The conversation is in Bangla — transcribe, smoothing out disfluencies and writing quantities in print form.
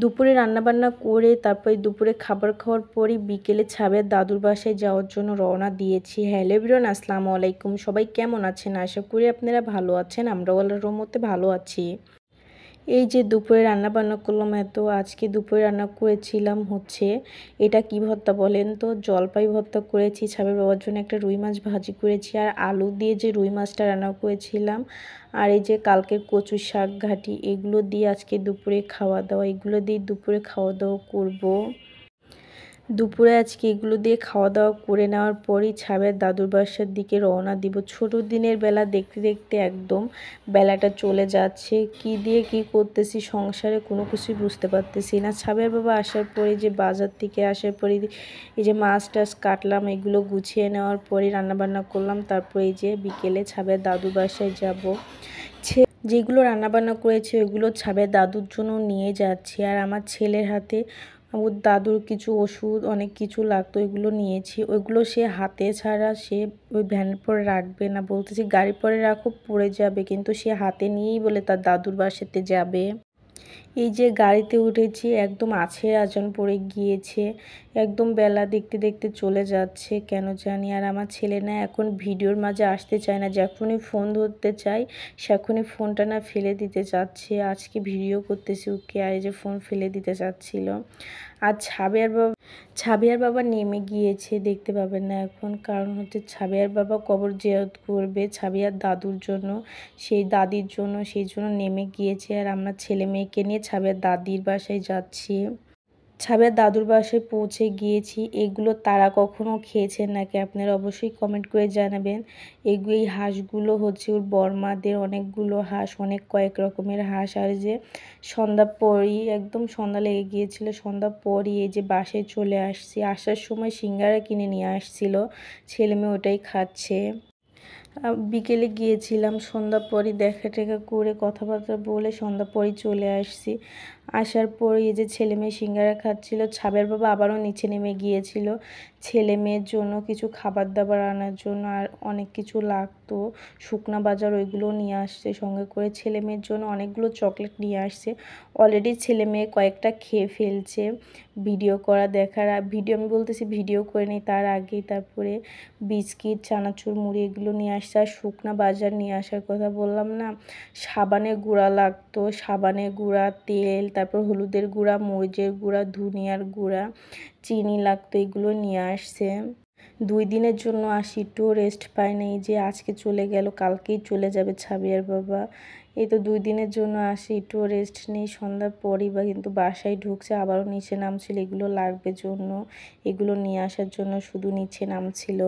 দুপুরে রান্নাবান্না করে তারপরে দুপুরে খাবার খাওয়ার পরই বিকেলে ছাবের দাদুর বাসায় যাওয়ার জন্য রওনা দিয়েছি। হ্যালো এভরিওয়ান, আসসালামু আলাইকুম। সবাই কেমন আছেন? আশা করি আপনারা ভালো আছেন। আমরাও আল্লাহর রহমতে ভালো আছি। এই যে দুপুরে রান্না বান্না করলাম, আজকে দুপুরে রান্না করেছিলাম এটা কি ভর্তা বলেন তো, জলপাই ভর্তা করেছি। ছাবের বাবার জন্য একটা রুই মাছ ভাজি করেছি, আর আলু দিয়ে যে রুই মাছটা রান্না করেছিলাম, আর এই যে কালকের কচু শাক ঘাটি, এগুলো দিয়ে আজকে দুপুরে খাওয়া দাওয়া, এগুলো দিয়ে দুপুরে খাওয়া দাওয়া করবো। দুপুরে আজকে এগুলো দিয়ে খাওয়া দাওয়া করে নেওয়ার পরই ছাবের দাদুর বাসার দিকে রওনা দিব। ছোট দিনের বেলা দেখতে দেখতে একদম বেলাটা চলে যাচ্ছে। কি দিয়ে কি করতেছি সংসারে কোনো কিছুই বুঝতে পারতেছি না। ছাবের বাবা আসার পরে যে বাজার থেকে আসার পরে এই যে মাছ টাছ কাটলাম, এগুলো গুছিয়ে নেওয়ার পরে রান্নাবান্না করলাম। তারপরে এই যে বিকেলে ছাবের দাদুর বাসায় যাব। যেগুলো রান্নাবান্না করেছি ওইগুলো ছাবের দাদুর জন্য নিয়ে যাচ্ছি। আর আমার ছেলের হাতে ওর দাদুর কিছু ওষুধ অনেক কিছু লাগতো, ওইগুলো নিয়েছি। ওইগুলো সে হাতে ছাড়া সে ওই ভ্যানের পরে রাখবে না, বলতেছি গাড়ি পরে রাখো পড়ে যাবে, কিন্তু সে হাতে নিয়েই বলে তার দাদুর বাসাতে যাবে। এই যে গাড়িতে উঠেছি, একদম আছড়ে আজান পড়ে গিয়েছে। একদম বেলা দেখতে দেখতে চলে যাচ্ছে কেন জানি। আর আমার ছেলে না এখন ভিডিওর মাঝে আসতে চায় না, যখনই ফোন ধরতে চাই সেখনই ফোনটা না ফেলে দিতে চাচ্ছে। আজকে ভিডিও করতেছি ওকে, আর এই যে ফোন ফেলে দিতে চাচ্ছিল। আর ছাবিয়ার বাবা নেমে গিয়েছে, দেখতে পাবেন না এখন, কারণ ছাবিয়ার বাবা কবর জিয়ারত করবে ছাবিয়ার দাদুর জন্য, সেই দাদির জন্য, সেই জন্য নেমে গিয়েছে। আর আমরা ছেলে মেয়েকে নিয়ে ছাবিয়ার দাদির বাসায় যাচ্ছি। ছাবিয়ার দাদুর বাসায় পৌঁছে গিয়েছি। এগুলো তারা কখনো খেয়েছেন নাকি আপনারা অবশ্যই কমেন্ট করে জানাবেন। এই হাঁসগুলো ওর বর্মাদের অনেকগুলো হাঁস, অনেক কয়েক রকমের হাঁস। আর যে সন্ধ্যা পরই, একদম সন্ধ্যা লেগে গিয়েছিল, সন্ধ্যা পরই এই যে বাসায় চলে আসছি। আসার সময় সিঙ্গারা কিনে নিয়ে আসছিল, ছেলে মেয়ে ওটাই খাচ্ছে। বিকেলে গিয়েছিলাম, সন্ধ্যা পরই দেখা টেখা করে কথাবার্তা বলে সন্ধ্যা পরই চলে আসছি। আসার পরে এই যে ছেলে মেয়ে সিঙ্গারা খাচ্ছিল। ছাবের বাবা আবারও নিচে নেমে গিয়েছিল ছেলে মেয়ের জন্য কিছু খাবার দাবার আনার জন্য, আর অনেক কিছু লাগতো শুকনা বাজার, ওইগুলো নিয়ে আসছে সঙ্গে করে। ছেলে মেয়ের জন্য অনেকগুলো চকলেট নিয়ে আসছে। অলরেডি ছেলে মেয়ে কয়েকটা খেয়ে ফেলছে ভিডিও করা দেখার। ভিডিও আমি বলতেছি ভিডিও করে নিই তার আগেই। তারপরে বিস্কিট, চানাচুর, মুড়ি এগুলো নিয়ে আসছে। আর শুকনা বাজার নিয়ে আসার কথা বললাম না, সাবানের গুঁড়া লাগতো, সাবানের গুঁড়া, তেল, তারপর হলুদের গুঁড়া, মরিচের গুঁড়া, ধনিয়ার গুঁড়া, চিনি লাগতো, এগুলো নিয়ে আসছে। 2 দিনের জন্য আসি, একটুও রেস্ট পাই না। এই যে আজকে চলে গেল, কালকেই চলে যাবে ছাবিয়ার বাবা। এই তো 2 দিনের জন্য আসি, একটুও রেস্ট নেই। সন্ধ্যার পরই বা কিন্তু বাসায় ঢুকছে, আবারও নিচে নামছিল এগুলো লাগবে জন্য, এগুলো নিয়ে আসার জন্য শুধু নিচে নামছিল।